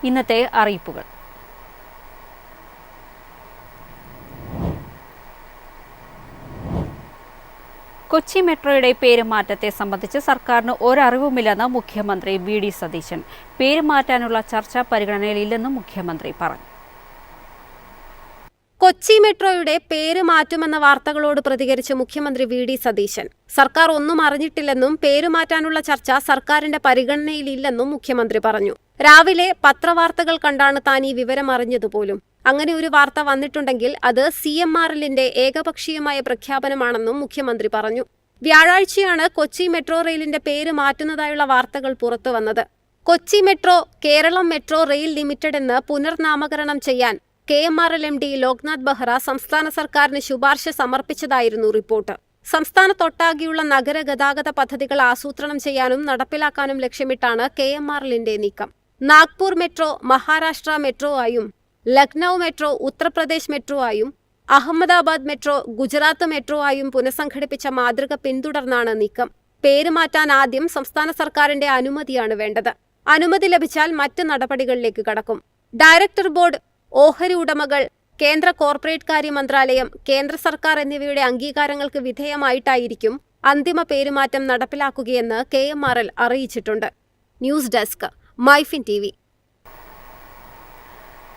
ഇന്നത്തെ അറിയിപ്പുകൾ. കൊച്ചി മെട്രോയുടെ പേരുമാറ്റത്തെ സംബന്ധിച്ച് സർക്കാരിന് ഒരറിവുമില്ലെന്ന് മുഖ്യമന്ത്രി വി.ഡി. സതീശൻ. പേരുമാറ്റാനുള്ള ചർച്ച പരിഗണനയിലില്ലെന്നും മുഖ്യമന്ത്രി പറഞ്ഞു. കൊച്ചി മെട്രോയുടെ പേര് മാറ്റുമെന്ന വാർത്തകളോട് പ്രതികരിച്ച് മുഖ്യമന്ത്രി വി.ഡി. സതീശൻ സർക്കാർ ഒന്നും അറിഞ്ഞിട്ടില്ലെന്നും പേരുമാറ്റാനുള്ള ചർച്ച സർക്കാരിന്റെ പരിഗണനയിലില്ലെന്നും മുഖ്യമന്ത്രി പറഞ്ഞു. രാവിലെ പത്രവാർത്തകൾ കണ്ടാണ് താൻ ഈ വിവരം അറിഞ്ഞതുപോലും. അങ്ങനെ ഒരു വാർത്ത വന്നിട്ടുണ്ടെങ്കിൽ അത് CMRLന്റെ ഏകപക്ഷീയമായ പ്രഖ്യാപനമാണെന്നും മുഖ്യമന്ത്രി പറഞ്ഞു. വ്യാഴാഴ്ചയാണ് കൊച്ചി മെട്രോ റെയിലിന്റെ പേര് മാറ്റുന്നതായുള്ള വാർത്തകൾ പുറത്തുവന്നത്. Kochi metro Keralam metro rail limited എന്ന് പുനർനാമകരണം ചെയ്യാൻ KMRL MD ലോക്നാഥ് ബെഹ്റ സംസ്ഥാന സർക്കാരിന് ശുപാർശ സമർപ്പിച്ചതായിരുന്നു റിപ്പോർട്ട്. സംസ്ഥാനത്തൊട്ടാകെയുള്ള നഗര ഗതാഗത പദ്ധതികൾ ആസൂത്രണം ചെയ്യാനും നടപ്പിലാക്കാനും ലക്ഷ്യമിട്ടാണ് KMRLന്റെ നീക്കം. നാഗ്പൂർ മെട്രോ മഹാരാഷ്ട്ര മെട്രോ ആയും, ലക്നൌ മെട്രോ ഉത്തർപ്രദേശ് മെട്രോ ആയും, അഹമ്മദാബാദ് മെട്രോ ഗുജറാത്ത് മെട്രോ ആയും പുനഃസംഘടിപ്പിച്ച മാതൃക പിന്തുടർന്നാണ് നീക്കം. പേരുമാറ്റാൻ ആദ്യം സംസ്ഥാന സർക്കാരിന്റെ അനുമതിയാണ് വേണ്ടത്. അനുമതി ലഭിച്ചാൽ മറ്റ് നടപടികളിലേക്ക് കടക്കും. ഡയറക്ടർ ബോർഡ്, ഓഹരി ഉടമകൾ, കേന്ദ്ര കോർപ്പറേറ്റ് കാര്യ മന്ത്രാലയം, കേന്ദ്ര സർക്കാർ എന്നിവയുടെ അംഗീകാരങ്ങൾക്ക് വിധേയമായിട്ടായിരിക്കും അന്തിമ പേരുമാറ്റം നടപ്പിലാക്കുകയെന്ന് KMRL അറിയിച്ചിട്ടുണ്ട്. News desk, Myfin TV.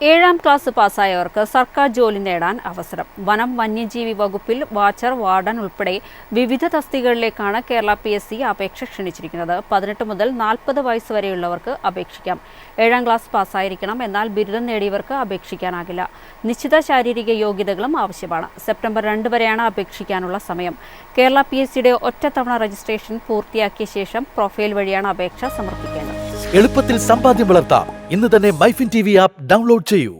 7ാം ക്ലാസ് പാസ്സായവർക്ക് സർക്കാർ ജോലി നേടാൻ അവസരം. വനം വന്യജീവി വകുപ്പിൽ വാച്ചർ, വാർഡൻ ഉൾപ്പെടെ വിവിധ തസ്തികകളിലേക്കാണ് കേരള PSC അപേക്ഷ ക്ഷണിച്ചിരിക്കുന്നത്. 18 മുതൽ 40 വയസ്സ് വരെയുള്ളവർക്ക് അപേക്ഷിക്കാം. 7ാം ക്ലാസ് പാസ്സായിരിക്കണം. എന്നാൽ ബിരുദം നേടിയവർക്ക് അപേക്ഷിക്കാനാകില്ല. നിശ്ചിത ശാരീരിക യോഗ്യതകളും ആവശ്യമാണ്. സെപ്റ്റംബർ 2 വരെയാണ് അപേക്ഷിക്കാനുള്ള സമയം. കേരള PSCയുടെ ഒറ്റത്തവണ രജിസ്ട്രേഷൻ പൂർത്തിയാക്കിയ ശേഷം പ്രൊഫൈൽ വഴിയാണ് അപേക്ഷ സമർപ്പിക്കേണ്ടത്. എളുപ്പത്തിൽ സമ്പാദ്യം വളർത്താം. ഇന്ന് തന്നെ മൈഫിൻ TV ആപ്പ് ഡൗൺലോഡ് ചെയ്യൂ.